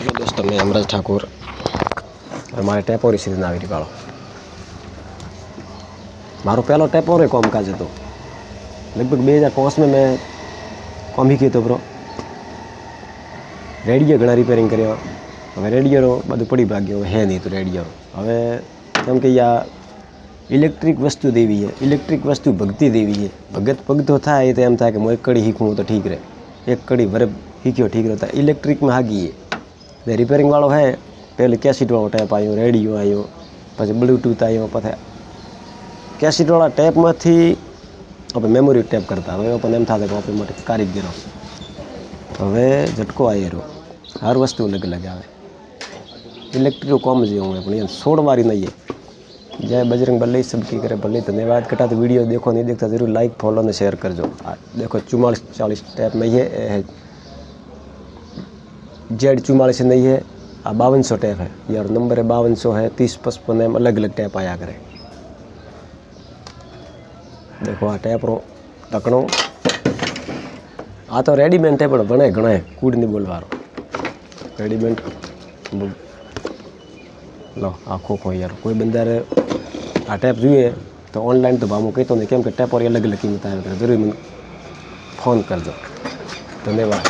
Hello दोस्तों, मैं अमराज ठाकुर। हमारे टेपोरी सीरीज આવી કાળો મારો પહેલો ટેપોરે કામકાજ હતો લગભગ 2005 में मैं કામ कीધો બ્રો। રેડિયો ઘણા રિપેરિંગ કર્યા। હવે રેડિયો બધું પડી ભાગ્યો હે નહીં તો રેડિયો હવે કેમ કે યા ઇલેક્ટ્રિક વસ્તુ દેવી है, ઇલેક્ટ્રિક વસ્તુ ભક્તિ દેવી है। ભગત ભગતો થાય તો એમ થાય કે હું એક કડી શીખું તો ઠીક રહે, એક કડી ભરે શીખ્યો ઠીક रहता। इलेक्ट्रिक में हागी है रिपेरिंग वालों है। पहले कैसेट वालों टेप आयो, रेडियो आयो, પછી ब्लूटूथ आयो, પછી कैसेट वाला टेप में थी अब मेमोरी टेप करता। હવે પણ એમ થાય કે આપણે માટે કારીગરો હવે ઝટકો આયરો हर वस्तु अलग अलग आवे। इलेक्ट्रिक कॉम जो हूँ अपनी 16 वारी नहीं है। जय बजरंग बल्ली सबकी करे भले। धन्यवाद। कटा तो वीडियो देखो नहीं देखता जरूर लाइक फॉलो ने शेयर करजो। देखो 44-40 टैप में ये है, जेड 44 नहीं है, 5200 टैप है यार। नंबर है 5200 है, 30-55 एम अलग अलग टैप आया करे। देखो आ टैप रो तकड़ो आ तो रेडीमेड है पर बने घना है कूड़ नहीं बोलवारो रेडीमेड लो आखो को यार। कोई बंदा आ टैप जुए तो ऑनलाइन तो भाव कहते नहीं केम के टैप और अलग अलग कीमत आया। जरूर मैं फोन कर दो। धन्यवाद।